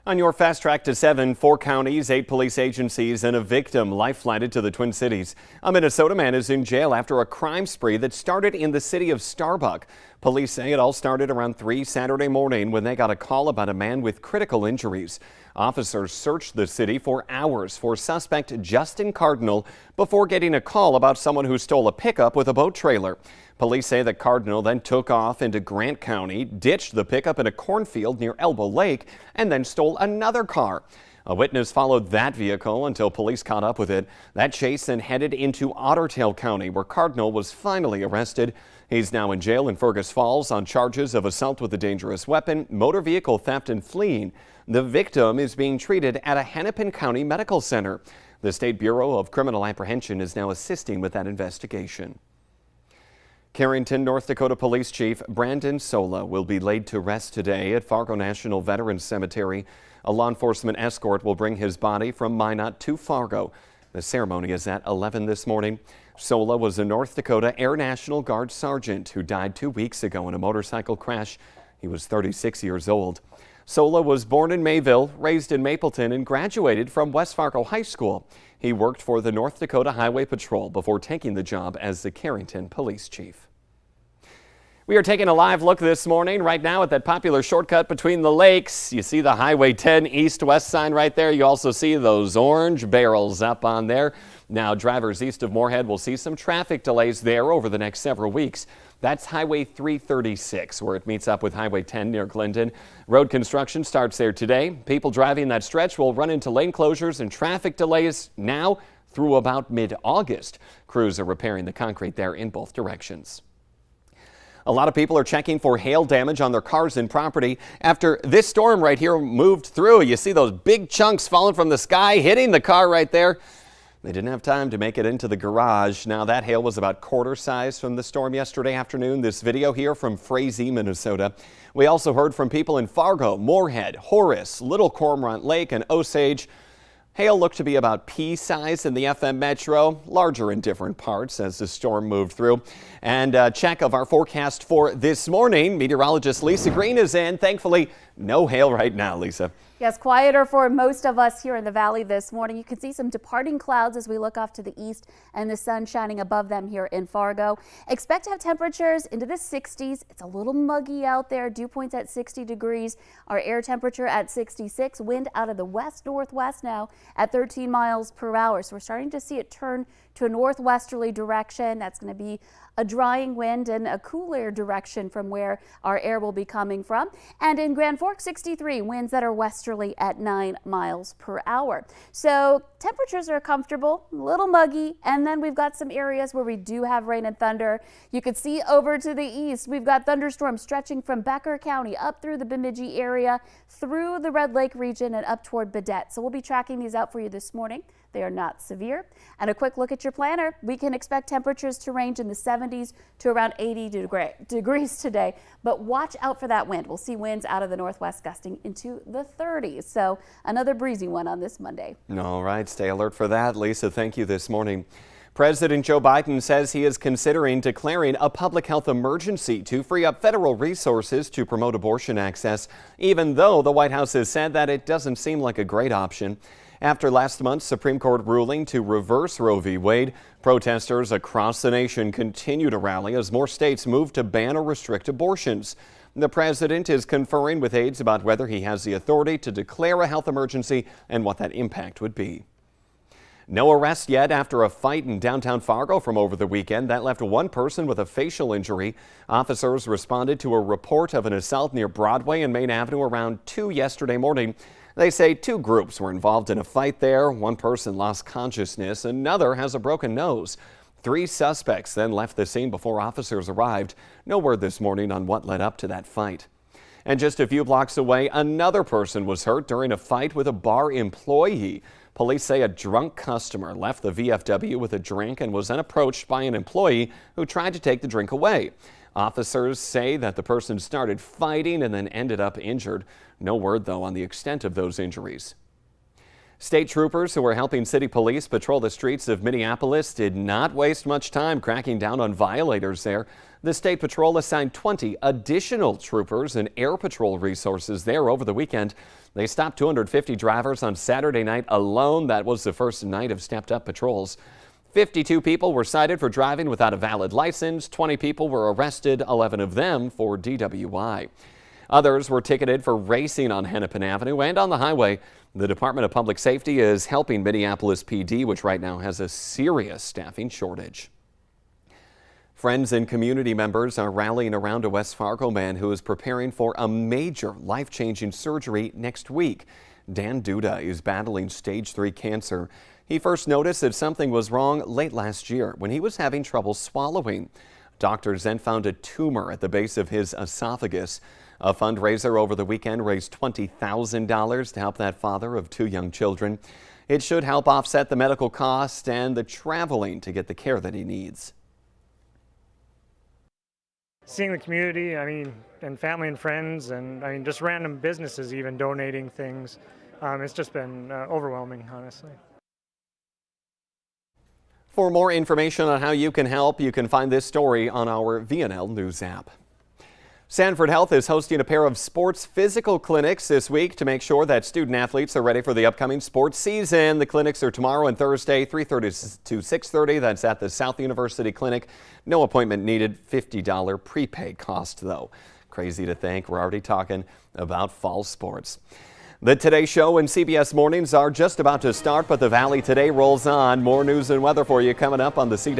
On your fast track to 7, 4 counties, 8 police agencies, and a victim life-flighted to the Twin Cities. A Minnesota man is in jail after a crime spree that started in the city of Starbuck. Police say it all started around 3 Saturday morning when they got a call about a man with critical injuries. Officers searched the city for hours for suspect Justin Cardinal before getting a call about someone who stole a pickup with a boat trailer. Police say that Cardinal then took off into Grant County, ditched the pickup in a cornfield near Elbow Lake, and then stole another car. A witness followed that vehicle until police caught up with it. That chase then headed into Ottertail County, where Cardinal was finally arrested. He's now in jail in Fergus Falls on charges of assault with a dangerous weapon, motor vehicle theft, and fleeing. The victim is being treated at a Hennepin County Medical Center. The State Bureau of Criminal Apprehension is now assisting with that investigation. Carrington, North Dakota Police Chief Brandon Sola will be laid to rest today at Fargo National Veterans Cemetery. A law enforcement escort will bring his body from Minot to Fargo. The ceremony is at 11 this morning. Sola was a North Dakota Air National Guard sergeant who died 2 weeks ago in a motorcycle crash. He was 36 years old. Sola was born in Mayville, raised in Mapleton, and graduated from West Fargo High School. He worked for the North Dakota Highway Patrol before taking the job as the Carrington police chief. We are taking a live look this morning right now at that popular shortcut between the lakes. You see the Highway 10 east-west sign right there. You also see those orange barrels up on there. Now, drivers east of Moorhead will see some traffic delays there over the next several weeks. That's Highway 336, where it meets up with Highway 10 near Glendon. Road construction starts there today. People driving that stretch will run into lane closures and traffic delays now through about mid-August. Crews are repairing the concrete there in both directions. A lot of people are checking for hail damage on their cars and property after this storm right here moved through. You see those big chunks falling from the sky, hitting the car right there. They didn't have time to make it into the garage. Now, that hail was about quarter size from the storm yesterday afternoon. This video here from Frazee, Minnesota. We also heard from people in Fargo, Moorhead, Horace, Little Cormorant Lake, and Osage. Hail looked to be about pea size in the FM metro, larger in different parts as the storm moved through. And a check of our forecast for this morning. Meteorologist Lisa Green is in. Thankfully, no hail right now, Lisa. Yes, quieter for most of us here in the valley this morning. You can see some departing clouds as we look off to the east and the sun shining above them here in Fargo. Expect to have temperatures into the 60s. It's a little muggy out there. Dew points at 60 degrees. Our air temperature at 66. Wind out of the west-northwest now at 13 miles per hour. So we're starting to see it turn to a northwesterly direction. That's going to be a drying wind and a cooler direction from where our air will be coming from. And in Grand Forks, 63, winds that are westerly at 9 miles per hour. So temperatures are comfortable, a little muggy, and then we've got some areas where we do have rain and thunder. You could see over to the east, we've got thunderstorms stretching from Becker County up through the Bemidji area, through the Red Lake region and up toward Baudette. So we'll be tracking these out for you this morning. They are not severe. And a quick look at your planner. We can expect temperatures to range in the 70s to around 80 degrees today, but watch out for that wind. We'll see winds out of the northwest gusting into the 30s. So another breezy one on this Monday. All right, stay alert for that. Lisa, thank you this morning. President Joe Biden says he is considering declaring a public health emergency to free up federal resources to promote abortion access, even though the White House has said that it doesn't seem like a great option. After last month's Supreme Court ruling to reverse Roe v. Wade, protesters across the nation continue to rally as more states move to ban or restrict abortions. The president is conferring with aides about whether he has the authority to declare a health emergency and what that impact would be. No arrest yet after a fight in downtown Fargo from over the weekend that left one person with a facial injury. Officers responded to a report of an assault near Broadway and Main Avenue around 2 yesterday morning. They say 2 groups were involved in a fight there. One person lost consciousness. Another has a broken nose. 3 suspects then left the scene before officers arrived. No word this morning on what led up to that fight. And just a few blocks away, another person was hurt during a fight with a bar employee. Police say a drunk customer left the VFW with a drink and was then approached by an employee who tried to take the drink away. Officers say that the person started fighting and then ended up injured. No word, though, on the extent of those injuries. State troopers who were helping city police patrol the streets of Minneapolis did not waste much time cracking down on violators there. The State Patrol assigned 20 additional troopers and air patrol resources there over the weekend. They stopped 250 drivers on Saturday night alone. That was the first night of stepped-up patrols. 52 people were cited for driving without a valid license. 20 people were arrested, 11 of them for DWI. Others were ticketed for racing on Hennepin Avenue and on the highway. The Department of Public Safety is helping Minneapolis PD, which right now has a serious staffing shortage. Friends and community members are rallying around a West Fargo man who is preparing for a major life-changing surgery next week. Dan Duda is battling stage 3 cancer. He first noticed that something was wrong late last year when he was having trouble swallowing. Doctors then found a tumor at the base of his esophagus. A fundraiser over the weekend raised $20,000 to help that father of 2 young children. It should help offset the medical costs and the traveling to get the care that he needs. Seeing the community, and family and friends, and just random businesses even donating things, it's just been overwhelming, honestly. For more information on how you can help, you can find this story on our VNL News app. Sanford Health is hosting a pair of sports physical clinics this week to make sure that student athletes are ready for the upcoming sports season. The clinics are tomorrow and Thursday, 3:30 to 6:30. That's at the South University Clinic. No appointment needed. $50 prepaid cost, though. Crazy to think we're already talking about fall sports. The Today Show and CBS Mornings are just about to start, but the Valley Today rolls on. More news and weather for you coming up on the CW.